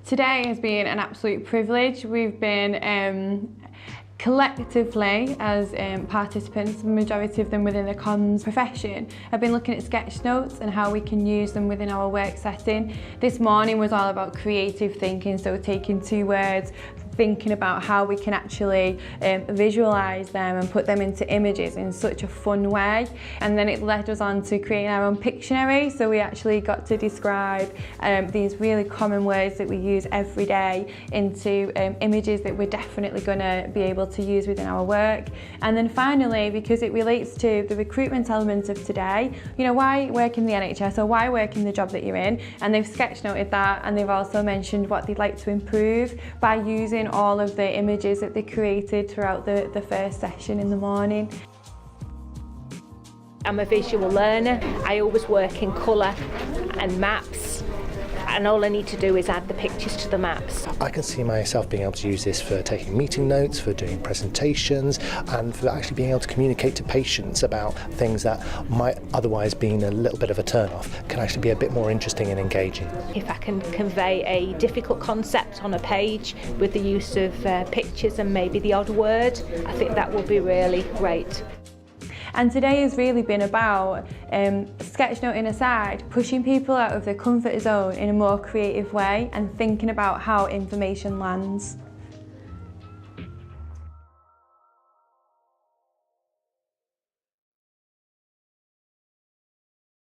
Today has been an absolute privilege. We've been collectively as participants, the majority of them within the comms profession, have been looking at sketch notes and how we can use them within our work setting. This morning was all about creative thinking, so taking 2 words, thinking about how we can actually visualise them and put them into images in such a fun way. And then it led us on to creating our own Pictionary, so we actually got to describe these really common words that we use every day into images that we're definitely going to be able to use within our work. And then finally, because it relates to the recruitment element of today, you know, why work in the NHS or why work in the job that you're in? And they've sketchnoted that, and they've also mentioned what they'd like to improve by using all of the images that they created throughout the first session in the morning. I'm a visual learner. I always work in colour and maps, and all I need to do is add the pictures to the maps. I can see myself being able to use this for taking meeting notes, for doing presentations, and for actually being able to communicate to patients about things that might otherwise been a little bit of a turn-off, can actually be a bit more interesting and engaging. If I can convey a difficult concept on a page with the use of pictures and maybe the odd word, I think that will be really great. And today has really been about, sketchnoting aside, pushing people out of their comfort zone in a more creative way and thinking about how information lands.